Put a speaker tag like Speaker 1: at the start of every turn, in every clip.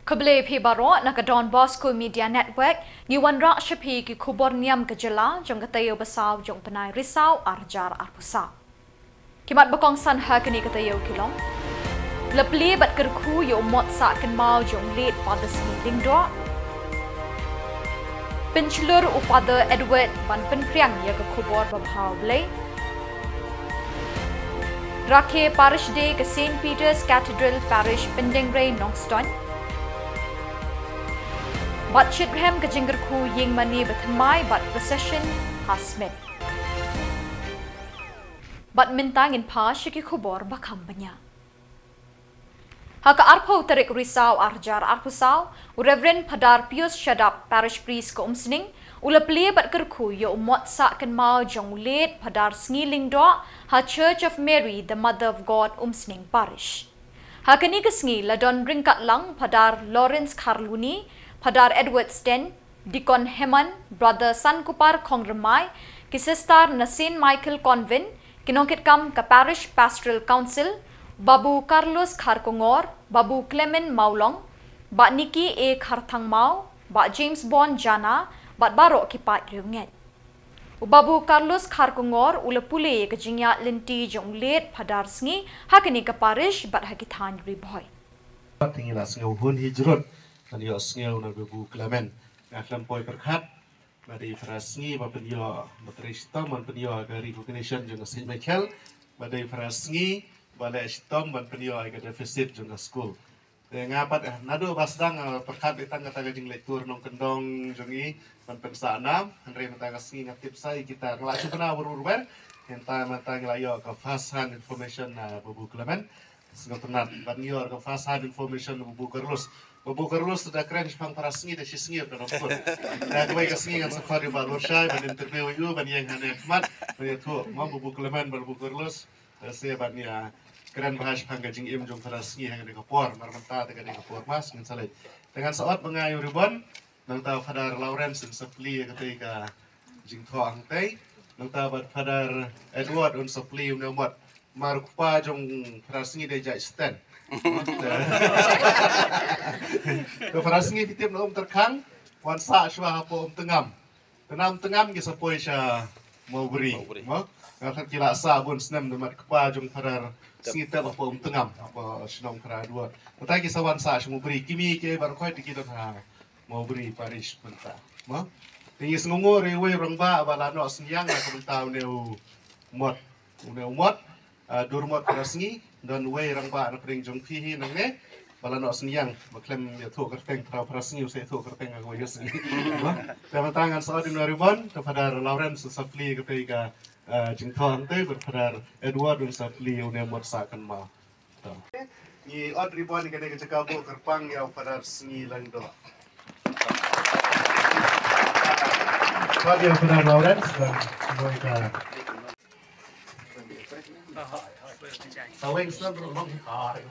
Speaker 1: Khubor baro na ka donbosco media network ni wan ra shapi ki Khuborjylla jong katayo basaw jong panay Risaw arjar arpusaw. Kimat bakong san ha kini katayo kilong. Lepli bat kerku yo mot sa kan mau jong late father smiling do. Penchlur u father Edward ban penpriang ya ke Khubor babhaw blay. Rakhe parish day ke St. Peter's Cathedral Parish Pendengray Nongston. Bat Chidrhem ke Jingerku ying mani bathamai bat procession hasmet. Bat mintangin pa shiki Khubor bakam banya. Haka arpo tarik Risaw arjar arpusaw, Reverend Padar Pius Shadap Parish Priest ke umsning, ulapli bat kerku yo umot sa kan mau jong late Padar Sngiling do ha Church of Mary the Mother of God umsning parish. Hakani ke sngi ladon ringkat lang Padar Lawrence Karluni, Padar Edward Sten, Deacon Heman, Brother Sankupar Kongramai, Kisistar na St. Michael Convent, kinongkit kam ka Parish Pastoral Council, Babu Carlos Kharkongor, Babu Clement Maulong, Ba Niki A. Kharthang Mau, Ba James Bond Jana, Ba Barok Kipat Ryunget. Babu Carlos Kharkongor ulapule ke jingya linti jong late Padar Sngi, hakini ka Parish bat hakithan riboy.
Speaker 2: Tingila sngau hun hijrut. Nanti sngau na Babu Clement ngaklam poi perkat dari frasngi bapenyo matristom bapenyo dari recognition jeung St. Michael badai frasngi balai stom bapenyo aga deficit jeung school ngapat nado basdang perkat itang kata jeung lektur nong kendong jeung i pensana andre matang sngi ngatip sai kita ngelacu kena ururber henta matang layo ka fasan information na Babu Clement sngau tenat banyor ka fasan information Babu Carlos Babu Carlos sudah keren pang para sengi dah sengi kan okor. Dah kau sengi kan safari baru syai, ban interview you, ban yang hanya khmat, ban tu, mau Babu Clement, Babu Carlos, saya ban ya keren bahas pang gajing im jong para sengi yang ada Khubor, marmenta ada Khubor mas, dengan salai. Dengan saat mengayu ribon, nang tahu Padar Lawrence dan Sapli ketika jing thoang tei, nang tahu Padar Edward dan Sapli udah marukpa jong para sengi dia jai stand. Kefarasngi fitip na terkang wansa shwa po tengam tengam ki sapoi sha mau beri mo ngakhat kila sa bun snem demat kpa jong parar singita po tengam apa Shillong kra dua utai ki sawan sa mau beri kimi ke bar khoi tikit ha mau beri parish penta mo tingis ngungor rewe rangba bala no snyang na komentau neu mot durmot rasngi dan way rangba na pring jong pihi nang ne bala no snyang baklem ya thu kerteng pra rasngi usai thu kerteng aku yus ni tema tangan sa ordinary one kepada Lawrence Sapli ketika jingthong te kepada Edward dan Sapli une mot sakan ma ni ordinary one ni kene kecakabu kerpang ya pada sngi lang do pada Lawrence dan mereka Sawing sen rumong hai.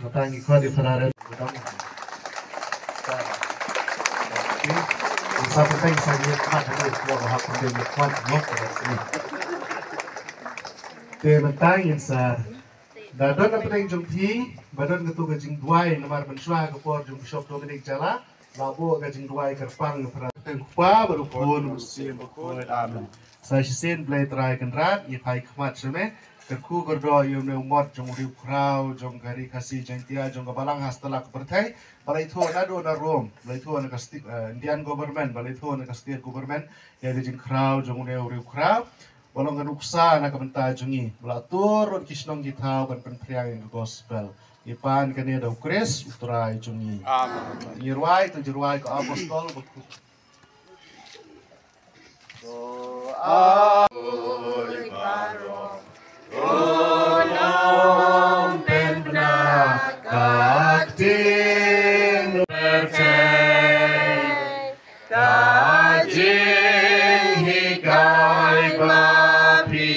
Speaker 2: Matang ikut di Ferrari. Satu ting saya kat ada semua hak pendek kuat nok ini. Matang insa. Dadon apa ting jumpi, badon ketu gajing duai nomor pensua Khubor jum shop Dominic Jala. Labo gajing duai kerpang perhatian kupa baru pun musim berkuat aman. Saya sen play try kenrat, ia pai khmat seme. Kerku kerdo ia umur jong riu krau, jong gari khasi jentia, jong kabalang hastala kepertai. Balai tu nado na Rome, balai tu na kasti Indian government, balai tu na kasti government. Ia gajing krau, jong riu krau. Walau nganuksa na kementai jongi. Belatur kisnong kita ban penpriang gospel. Ipan kani ada ukres uturai jungi. Irwai tu jirwai ko apostol beku. Oi paro. Nom penna kaktin percay. Tajing hikai bapilayo.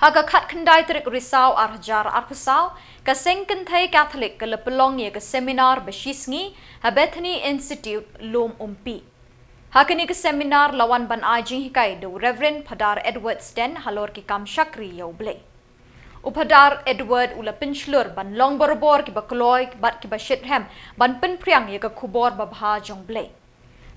Speaker 1: Haga khat khandai tarik Risaw arjar arpusaw ka sengkenthai Catholic ka lepelong ye ka seminar beshisngi ha Bethany Institute lom umpi Hakini ke seminar lawan ban ajing hikai the Reverend Padar Edward Sten halor ki kam syakri yau blay. Upadar Edward ula penslur ban long borbor ki bakloy bat ki basyethem ban penpriang ya ke Khubor babha jong blay.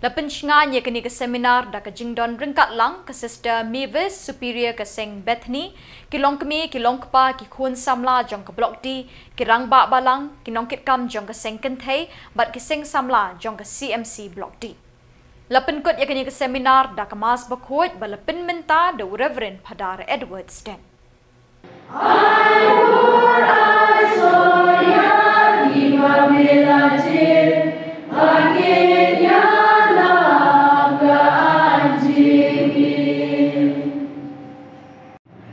Speaker 1: La pensngan ya kini ke seminar da ke jingdon ringkat lang ke Sister Mavis Superior ke Seng Bethany ki long kemi ki long kpa ki khun Samla jong ke blok D ki rang ba balang ki nongkit kam jong ke Seng Kenthai bat ki Seng Samla jong ke CMC blok D. La penkut ya kini ke seminar da ke mas bakhoj bala penmenta the Reverend Padar Edward Sten.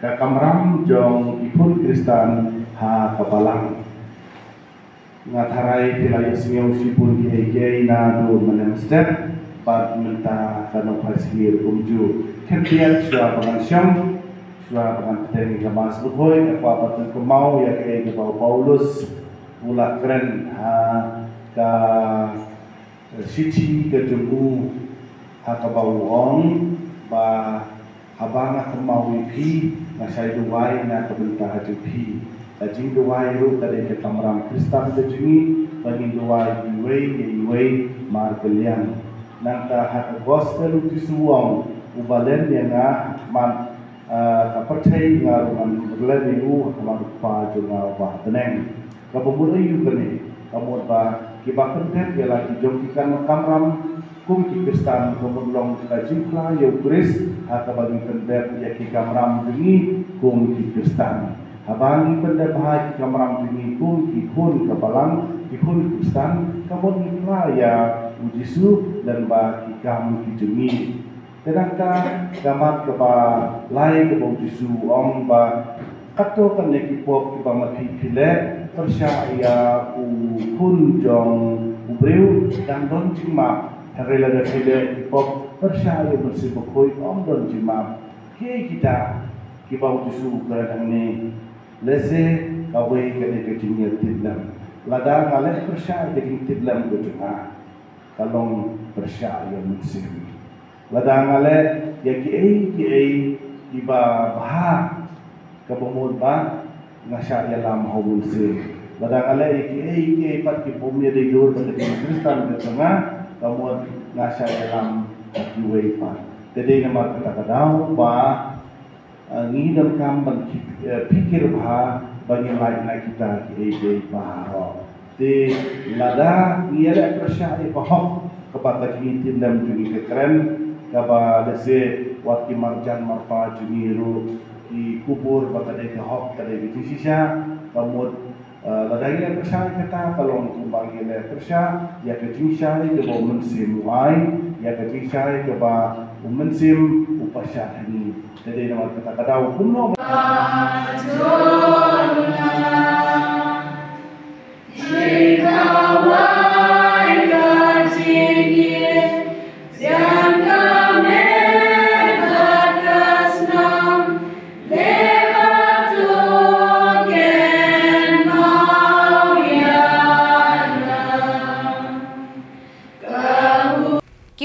Speaker 3: Kakamram jong ipun Kristen ha kabalang ngatarai pilaya singau sipun kiai na do menem step pat menta kano pasir umju kentian sua pengansyam sua pengantin kemas buhoi apa patun kemau ya ke Paulus pula keren ha ka siti ke jemu ha ka bawong ba abang kemau pi nasai duai na kebentah jupi ajing duai ru kade ke kamram Kristen kejungi bagi duai iwei margelian nangka hak gospel tisuang ubalen yang man kapercai ngarungan berlen itu kamar pa junga ba teneng kabumur yu kene kamur ba kibakan teh ialah dijongkikan kamram kum ki Kristen kumulong kajipla yo kris hak bagi pendep ya ki kamram ini kum ki Kristen abang pendep ha ki kamram ini kum ki kun kabalang ki kun Kristen kamun ipla ya Ujisu dan bagi kamu kijemi. Sedangkan gamat keba lai keba Ujisu om ba kato kan nekipop kiba mati pile persya pun jong ubreu dan don cima harela da pile kipop persya bersih bokoi om don cima ke kita kiba Ujisu kadang ni lese kawai kene kecingnya tidlam lada ngale persya deking tidlam ko cuma kalong persyaya musim. Ladang ale ya ki iba bah kabumud ba ngasya ya lam ho musim. Ladang ale ki pat ki pomnya de dur ba de Kristen de tengah kamud ngasya ya lam ki wei pa. Jadi nama kata kadau ba ngidam kam ban pikir ba bagi lain kita ki ba di lada niara persyari pahok kepada jintin dan jungi kekeren kepada lese waki marjan marpa jungiru di kubur bakadai kehok kadai di sisa kamut lada niara persyari kata kalau kumbang niara persya ya kejinsari ke bawah mensim wai ya kejinsari ke bawah mensim upasya ini jadi nama kata kadau kuno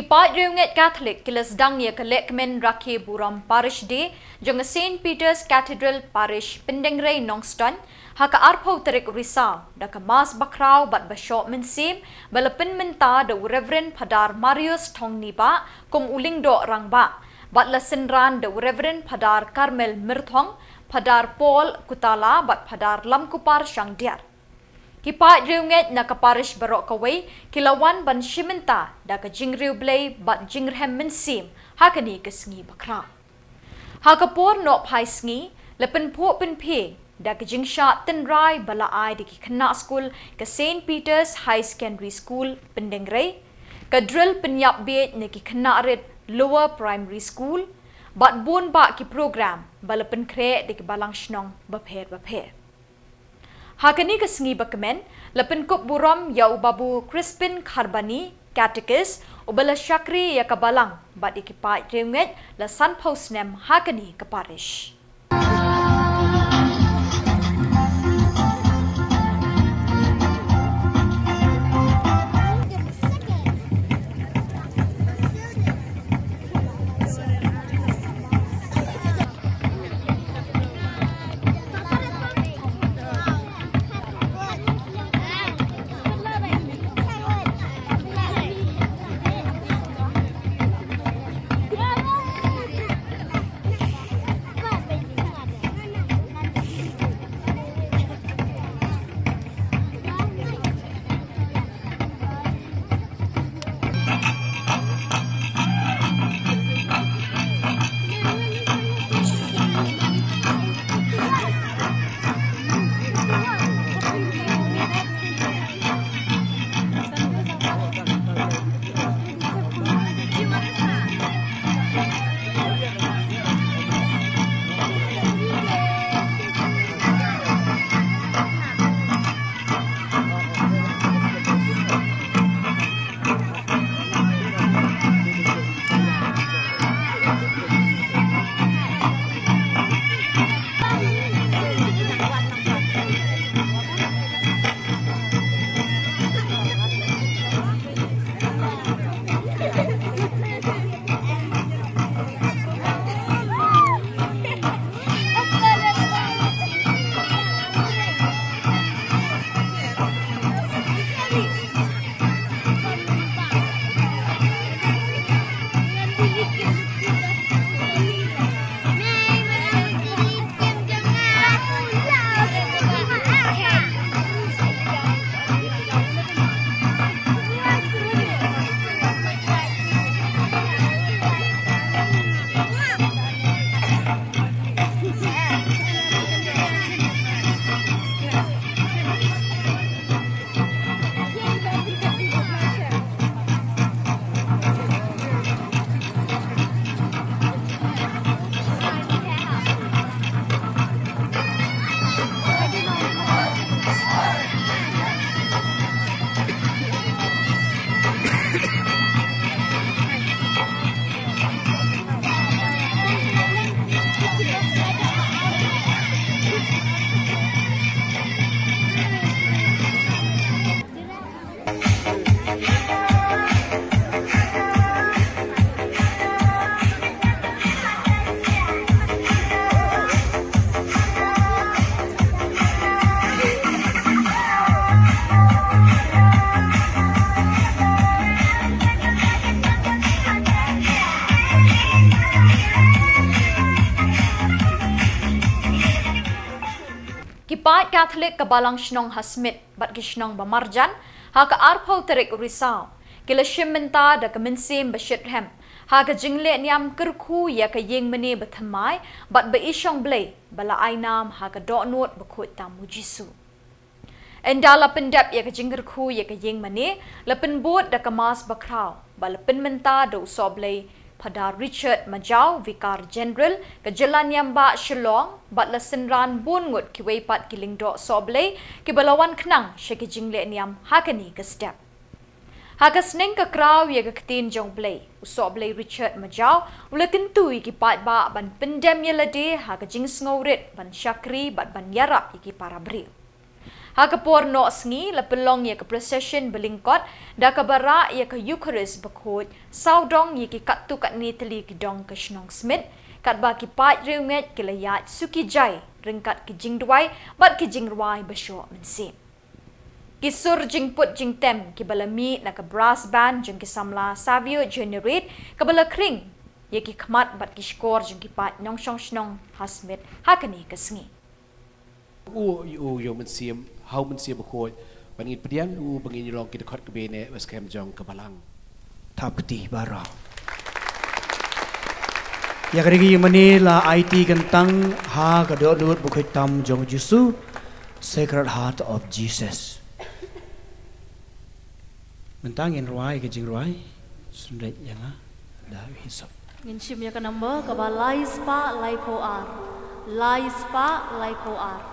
Speaker 1: Peit Riunget Catholic kilas dang ya kelek men rakhe buram parish de jong St Peter's Cathedral parish Pendengrai Nongston haka arpau terik Risaw da ka mas bakrau bat bashop mensim balapin menta da Reverend Padar Marius Thongniba kum uling do rangba bat la senran da Reverend Padar Carmel Mirthong Padar Paul Kutala bat Padar Lamkupar Shangdiar ki Peit Riunget na kaparish barok kawai kilawan ban shimenta da ka jingriu blay bat jingrhem mensim hakani ka sngi bakrau hakapor no phai sngi lepen po pen phe da ka jingsha tenrai bala ai de ki khna school ka St Peter's High Secondary School Pendengrai ka drill penyap be ne ki khna red Lower Primary School bat bon ba ki program bala pen kre de ki balang shnong bapher Hakani kesengi bakamen, lepen kup buram yau babu Crispin Kharbani, Catechist, ubala syakri ya kabalang, bat iki Peit Riunget, la san pausnem hakani ke parish. Peit Catholic kabalang Shillong Hasmit bat ki Shillong Bamarjan ha ka arpau terik Risaw kila shimenta da ka minsim bashithem ha ka jingle NIAM kerku ya ka yeng mene bathamai bat ba isyong blay bala ainam ha ka donot bakut tamu jisu endala pendap ya ka jingkerku ya ka yeng mene lapen bot da ka mas bakraw bala penmenta da usoblay pada Richard Majau, Vikar General, ke Jalan Yamba Shillong, bat lesenran bungut ki weipat ki lingdok soblay, ki balawan kenang syaki jingle NIAM hakani ke step. Haka seneng ke kraw ya ke ketin jong blay, usoblay Richard Majau, ula kentui ki pat ba ban pendem ya lade, haka jing sngaurit ban syakri bat ban yarap ki para bril. Haka por no sengi la pelong ya ke procession belingkot da ka bara ya ke Eucharist bakut saudong ya ki katu kat ni teli ki dong ke Shillong Smith kat ba ki pat riunget ki layat suki jai ringkat ki jing duai bat ki jing ruai basyo mensim. Ki sur jing put jing tem ki balami na ka brass band jing ki Samla savio generate ka bala kring ya ki khamat bat ki skor jing ki pat nong Shillong Hasmit hakani ke sengi.
Speaker 4: Yo mensim how mensim bakoi bangin pedian bangin yolong kita khot ke bene waskem jong ke balang
Speaker 5: THUP keti bara ya kerigi mani la IT kentang ha ka dot bukai tam jong Yesus Sacred Heart of Jesus mentangin ruai ke jing ruai sundet yang da hisap
Speaker 6: ngin shim ya ka number ka ba lai spa lai ko ar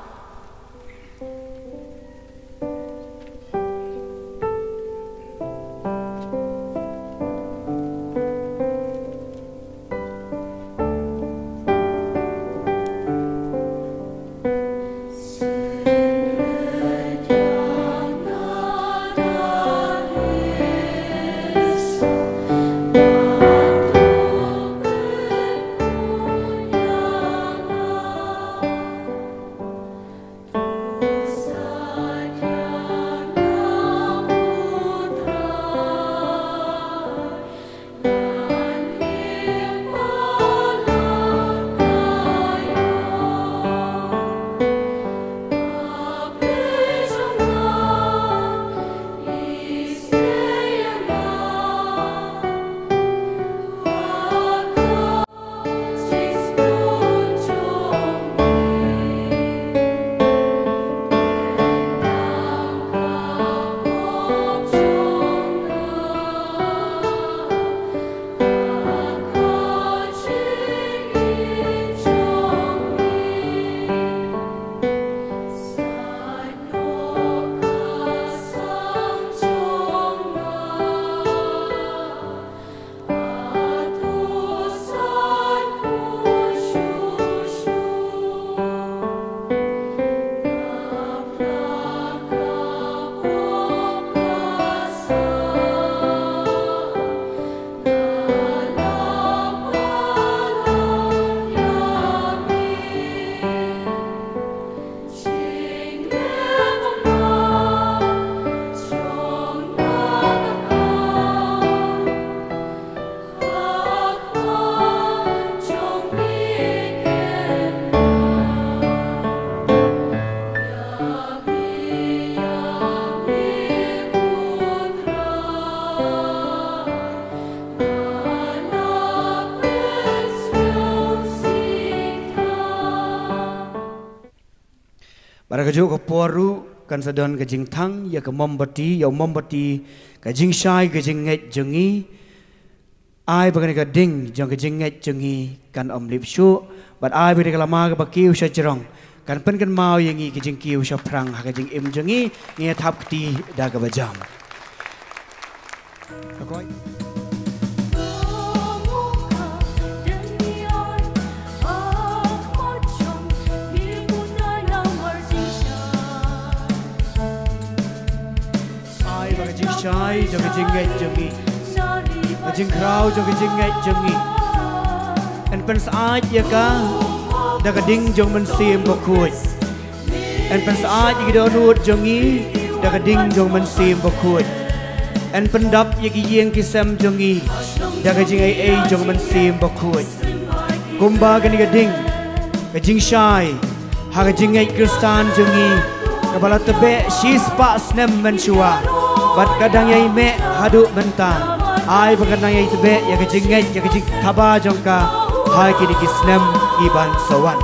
Speaker 5: Para kejo ke poru kan sedon ke jing thang ya ke mombati ke jing shai ke jing nget jengi ai bagani ke ding jong ke jing nget jengi kan om lip shu bat ai beri lama ke bakiu sha jerong kan pen kan mau yangi ke jing kiu sha prang ha ke jing im jengi nge THUP keti da ke bajam akoi Shai jong jing ngai jengi jing krau jong jing ngai jengi en pen saat ya ka da ka ding jong men sim bakut en pen saat ya do nut jengi da ka ding jong men sim bakut en pen dap ya ki yeng ki sem jengi da ka jing ai jong men sim bakut kumba ka ni ka ding ka jing shai haga jingai kristan jungi kepala tebe shispa snem mensua bat kadang yai me hadu mentan ai bakadang yai tebe ya ke jingai ya ke jing thaba jongka hai kini kisnem iban sawan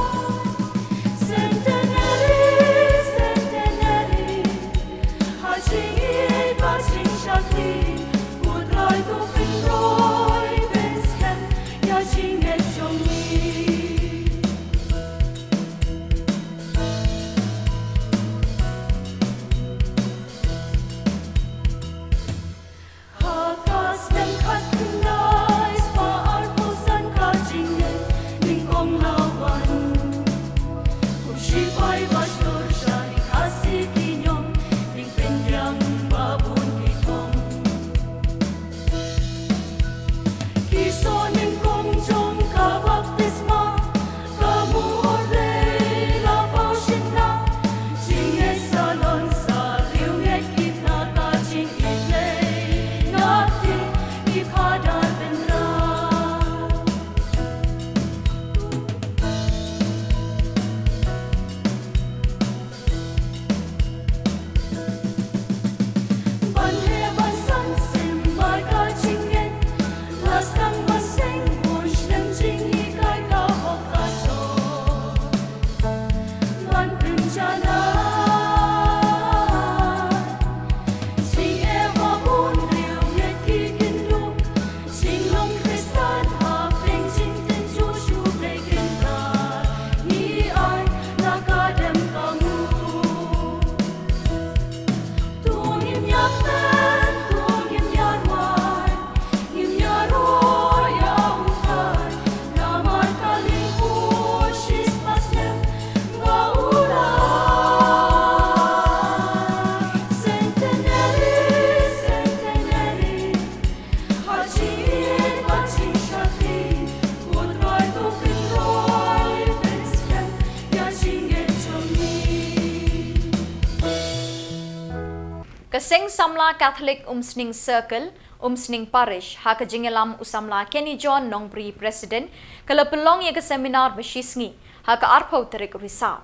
Speaker 1: Kasing Samla Catholic Umsning Circle, Umsning Parish, haka jingelam usamla Kenny John Nongpri President, kala pelong ye ke seminar besisngi, haka arpau terik Risaw.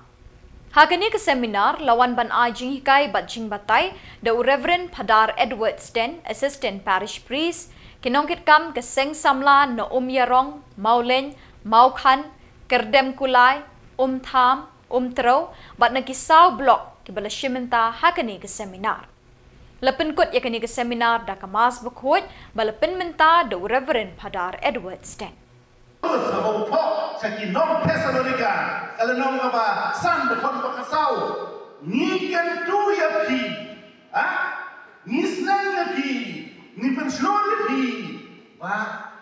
Speaker 1: Haka ni ke seminar lawan ban ajing hikai bat jing batai, the Reverend Padar Edward Sten, Assistant Parish Priest, kinongkit kam kasing Samla no Yarong, Mauleng, Maukhan, Kerdem Kulai, Tham, Tro, bat nakisaw blok kibala shimenta haka ni ke seminar. Lepin kot ya kini ke seminar da kamas bukhut balapin menta the Reverend Padar Edward Sten.
Speaker 3: Sabau po saki nom Thessalonica kalau nom apa san bekon bakasau ni kan tu ya pi ni senang ya pi ni pensiun ya pi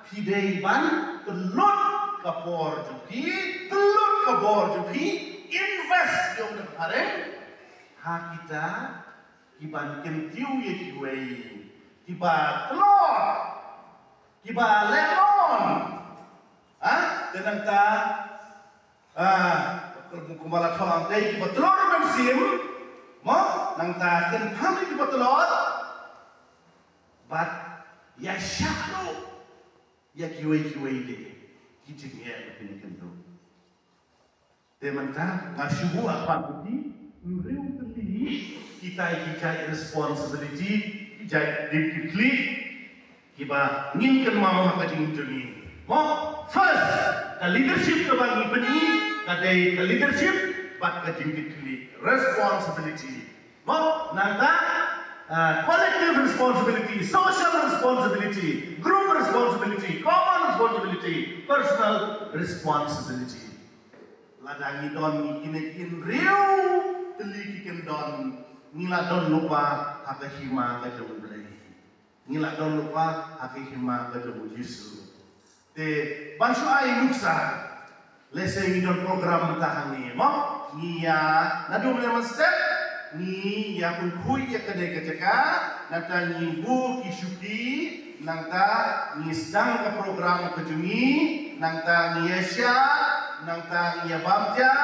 Speaker 3: pi dei ban telur kapor jupi invest yang kemarin kita kiban kentiu ye kiwei kiba telur kiba lemon tenang ta kumala tholang dei kiba telur memsim mo nang ta ken phamli kiba telur bat ya syaklu ya kiwei de kijinge ini kentu teman ta ngasubu apa budi mriu teli kita responsibility kita dikli kita ngin mau makajing juni mo first the leadership ke bagi peni kadai the leadership bat kajing dikli responsibility mo nangta collective responsibility, social responsibility, group responsibility, common responsibility, personal responsibility. Ladangi don kinekin riu telikikin don ngila don lupa hakahima kajong belai ngila don lupa hakahima kajong Yesus te bansu ai nuksa lese ngidon program tahang ni mo ngia nadu mele step ni ya pun kui ya kade keceka nata ni bu kisuki nangta ni sedang ke program kejungi nangta ni Asia nangta ni Bamja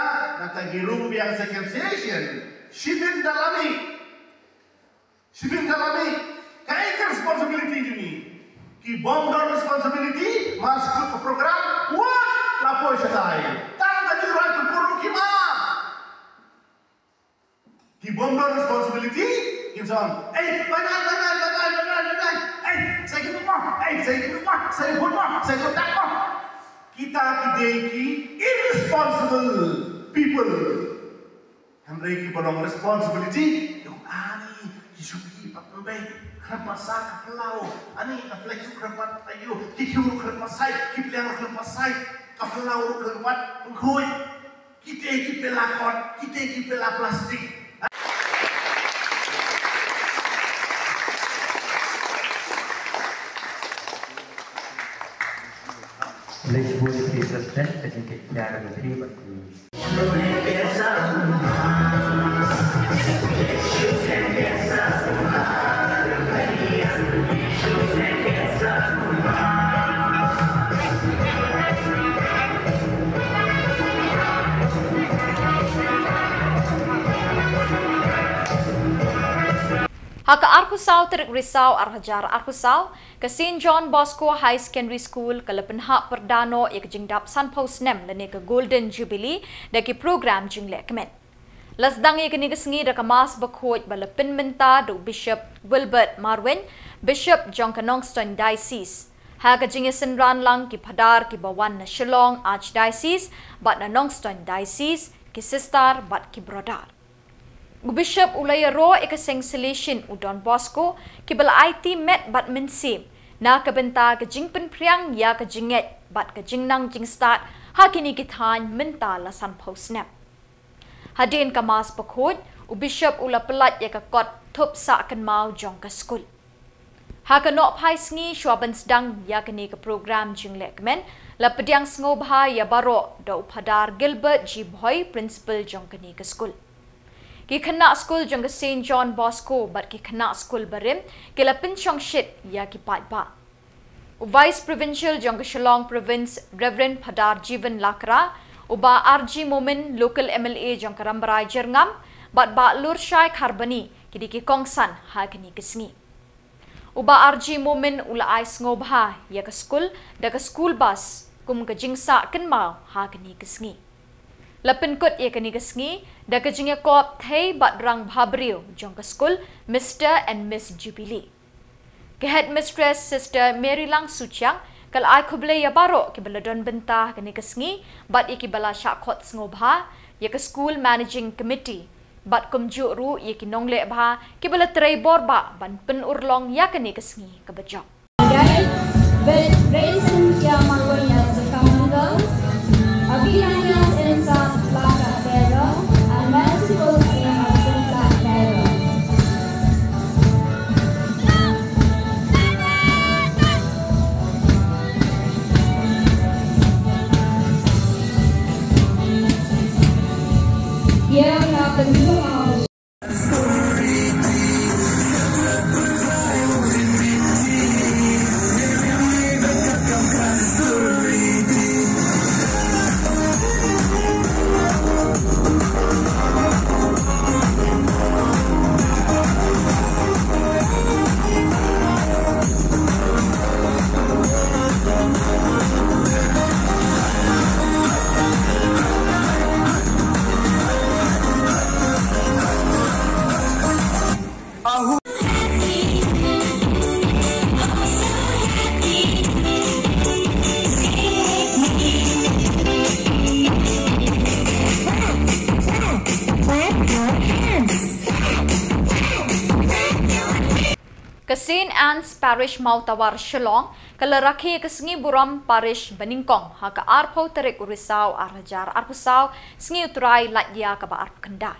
Speaker 3: nangta girum yang second session Shibin dalami, kayak responsibility ini. Ki bomber responsibility masuk ke program, wah lapoy sedai. Tang tadi right perlu kima, Member responsibility, kita badan, saya kena saya buat saya kotak kita irresponsible people. Mereka belum responsibility, yung ani, hisugi patnubay, kerapasa kapelau, ani kaplex kerapat ayu, kikiu kerapasai, kipliang kerapasai, kapelau kerapat penghui, kita kipelakon, kita kipelak plastik.
Speaker 7: Let's go to Jesus Christ as you get there and see what
Speaker 1: Haka Arhusaw terik Risaw Arhajar Arhusaw ke St. John Bosco High Secondary School ke lepenhak perdano ia kejingdap Sanpau Snem lene ke Golden Jubilee daki program jinglek kemen. Lasdang ia kini kesengi dak mas bakhoj balepin menta do Bishop Wilbert Marwin, Bishop Jong Kanongstone Diocese. Haka jingi senran lang ki padar ki bawan na Shillong Archdiocese bat na Nongstone Diocese ki sistar bat ki brodar. Bishop ulaya ro ikaseng selection udon Bosco kibala IT met bat mensim na kabenta ke jingpen priang ya ke jinget bat ke jingnang jing start hakini kithan menta la Sanpau snap hadin kamas pakhod Bishop ula pelat ya ke kot THUP sa kan mau jong ke school hakano phai sngi shwaban sedang ya kini ke program jinglek men la pediang sngoba ya baro do padar Gilbert G Boy principal jong kini ke school ki kena school jong St. John Bosco but ki kena school barim ki la pinchong shit ya ki pat ba Vice Provincial jong Shillong Province Reverend Padar Jivan Lakra uba RG Momen local MLA jong Karambarai Jerngam but ba Lur Shai Kharbani ki di ki kongsan ha kini kesngi uba RG Momen ula ai ngobha ya ke school da ke school bus kum ke jingsa ken mau ha kini kesngi Lapin kot ia kini kesngi, da kejingnya koop thai bat rang bhabriu jong ke school Mr. and Miss Jubilee. Ke headmistress Sister Mary Lang Suchang, kal ai khuble ya baro ke beladon bentah kini kesngi, bat iki bala syakot ngobha, ya ke school managing committee, bat kumjuk ru ia ki nongle bha, ke bala tray borba ban pen urlong ya kini kesngi ke bejok. St. Anne's Parish Mautawar Shillong, kalaraki kesengi buram Parish Beningkong, haka arpau terik Risaw Arhajar Arpusaw, sengi uturai latya kaba arp kendai.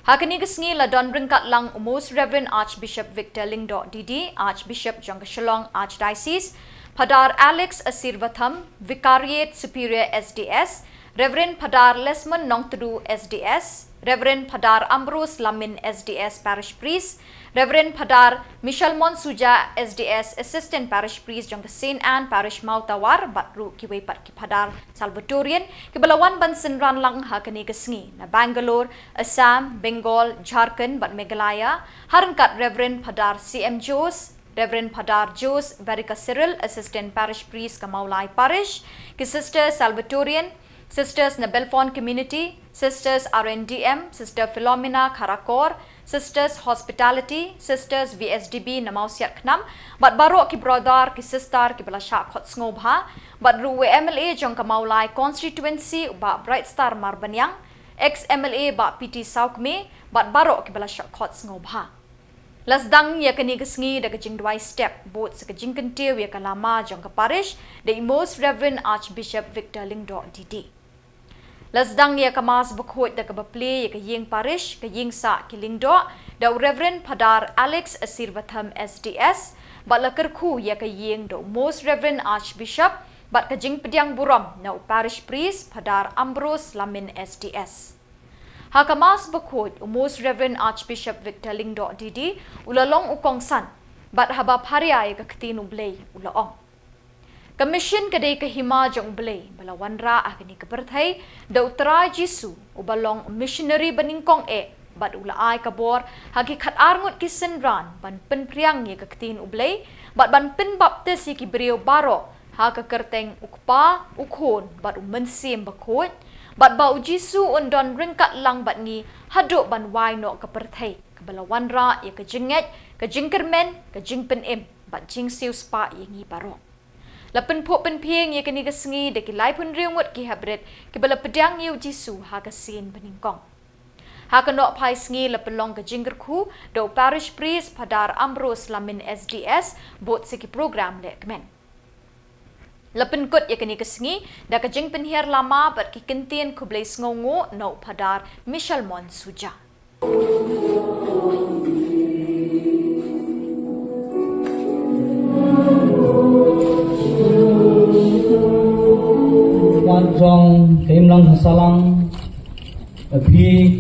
Speaker 1: Hakani kesengi ladon bringkat lang Most Reverend Archbishop Victor Lingdo Didi, Archbishop Jong Shillong Archdiocese, Padar Alex Asirvatham, Vicariate Superior SDS, Reverend Padar Lesman Nongtudu SDS, Reverend Padar Ambrose Lamin SDS Parish Priest, Reverend Padar Michelle Monsuja SDS Assistant Parish Priest jong St. Anne Parish Mautawar batru kiway pat ki Padar Salvatorian kibalawan bansin ran lang hakani kesngi na Bangalore, Assam, Bengal, Jharkhand bat Meghalaya harangkat Reverend Padar CM Jose, Reverend Padar Jose Varika Cyril Assistant Parish Priest Kamaulai Parish ki Sister Salvatorian Sisters na Belfon Community, Sisters RNDM, Sister Philomena Karakor, Sisters Hospitality, Sisters VSDB na Mausiat Knam, bat baro ki brother ki sister ki belasyak khot ngobha, bat ruwe MLA jong Kamaulai constituency ba Bright Star Marbanyang, ex-MLA ba PT Saukme, bat baro ki belasyak khot ngobha. Lasdang ya kani kesngi da kajing dua step bot sa kajing kentiu ya kalama jong ka parish the Most Reverend Archbishop Victor Lingdo DD. Lasdang ya kamas bukhot da kabaple ya kaying parish kaying sa kilingdo da Reverend Padar Alex Asirvatham SDS bat lakerku ya kaying do Most Reverend Archbishop bat kajing pediang buram na parish priest Padar Ambrose Lamin SDS. Hakamas bukhot Most Reverend Archbishop Victor Lingdo DD ulalong ukong san bat habab hariay kaktin ublay ulaong. Commission kadai kahima jong ublay balawanra akini kaberthay da utara Jisu ubalong missionary baningkong bat ulaay kabor hagi khatarngut kisenran ban penpriang ye kaktin ublay bat ban pen baptis ye kibriyo baro ha kakerteng ukpa ukhon bat umensim bukhot bat bau Jisu undon ringkat lang bat ngi haduk ban wai no kaperthai kabalawan ra ya kajinget kajingkermen kajingpenim bat jing siu spa ya ngi baro lapen pho pen phieng ya kani kasngi de ki lai pun riungut ki habret ki bala pedang yu Jisu ha kasin beningkong ha kano phai sngi lapelong kajingkerku do parish priest Padar Ambrose Lamin SDS bot seki program le kemen. Lapen kot ya kani kesngi da kajing penhiar lama bat ki kentien kublai sngongo no Padar Michel Mon Suja.
Speaker 8: Wan jong timlang hasalang api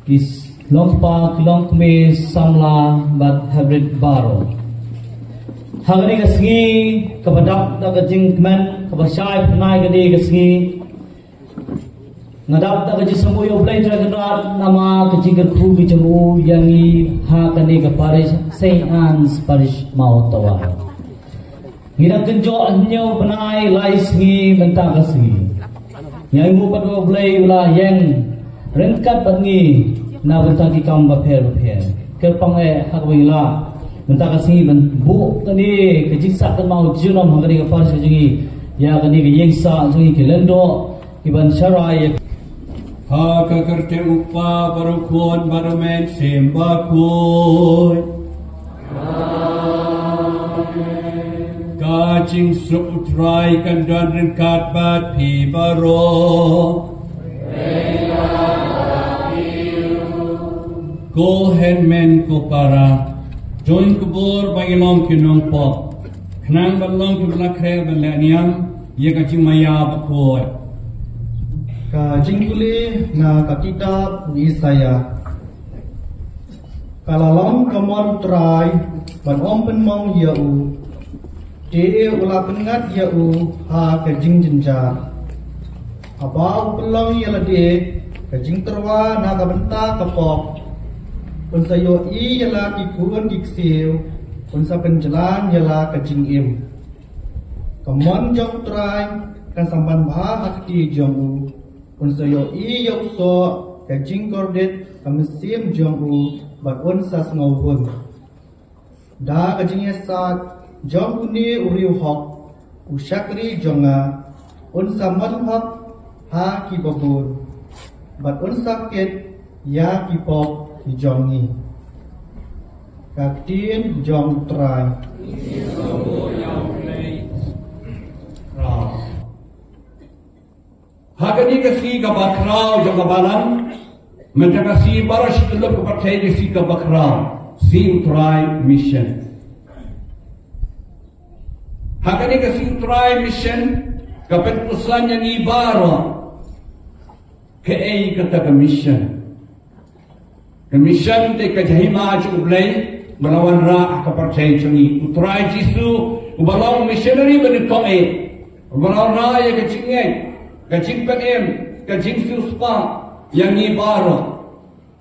Speaker 8: kis lompa kilong kme samla bat hybrid baro. Hagani kasngi kabadak da kajing kemen kabasai penai gadi kasngi ngadap da kajing sembuyo play dragonat nama kajing kerku bijamu yangi ha kani kaparis Saint Anne's Parish mau tawa ngira kenjo anyo penai lais ngi mentang kasngi yang mu padu play ula yang rengkat bangi na bentang kam baper kerpang hakwila mentang kasih bu kani kejiksa kan mau jinom hagani ka paris kejingi ya kani ke yengsa jungi ke lendo iban sharai ha ka kerte upa barukon barumen sembakoi kajing sutrai kan dan ringkat bat pi baro ko henmen ko para join Khubor bagi long kinong pop kenang balong ke belakre balaniam ye kacing maya bakoi
Speaker 9: ka jingkuli na kakitab ni saya kalalong kamon try ban om penmong yau de ula pengat yau ha ka jing jenjar apa pelong ya lade ka jing terwa na ka benta ka pop Unsayo i yala ki kuon diksiu, unsa penjalan yala kajing im. Kamon jong try, kan sampan bah hakti jong u. Unsayo i yau so kajing kordet kamesim jong u, bat unsa ngawun. Da kajing esat jong uni uriu hok, usyakri jonga, unsa man hok ha ki babur. Bat unsa ket ya ki pop. Jongi kaktin jong try
Speaker 8: hagani kasi ka bakraw jong kabalan mentang kasi baras tulog ka partai kasi ka bakraw si try mission hagani kasi try mission kapet usan yang ibaro ke ay kata ka mission Mission de kajahima jublay melawan ra kaparcay chungi utray Jisu ubalong missionary benekong ubalong ra ya kajing penem kajing suspa yang ibaro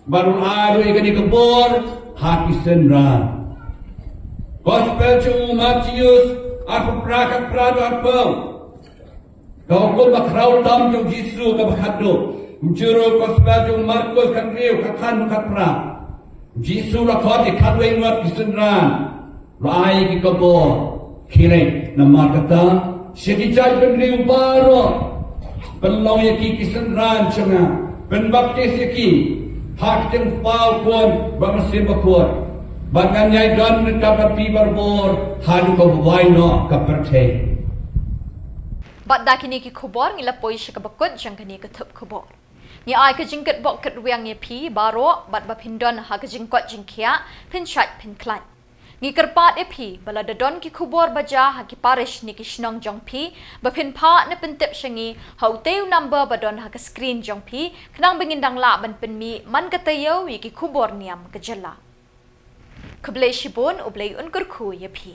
Speaker 8: baru ado ikani Khubor hati senra gospel chu Matius aku prakat prado arpau
Speaker 10: Kau kau bakrau tam jong Yesus ka bakhado. Juro ko spa jong Marcos kan riu ka kan pra. Yesus la khot ikhat wei ngot kisenran. Rai ki Khubor kire nama kata sekijai ben riu baro. Penlong yaki kisenran changa. Ben baptis yaki hak jeng pau pun bangsin bakut. Bagan nyai don dapat pi barbor hadu ko waino ka perthei.
Speaker 1: Bat dah kini ki Khubor ngila poi syaka bakut jang kini ke THUP Khubor. Ni ai ke jingket bok ket ruang ye pi baro bat bapindon ha ke jingkot jingkia pin chat pin klan. Ni kerpat e pi bala dadon ki Khubor baja ha ki parish ni ki Shillong jong pi bapin pa ne pentip syangi ha uteu number badon ha ke screen jong pi kenang bengindang la ban pen mi man katayo wi ki Khuborjylla Khuborjylla. Keblai shibun ublai unkur khu ye pi.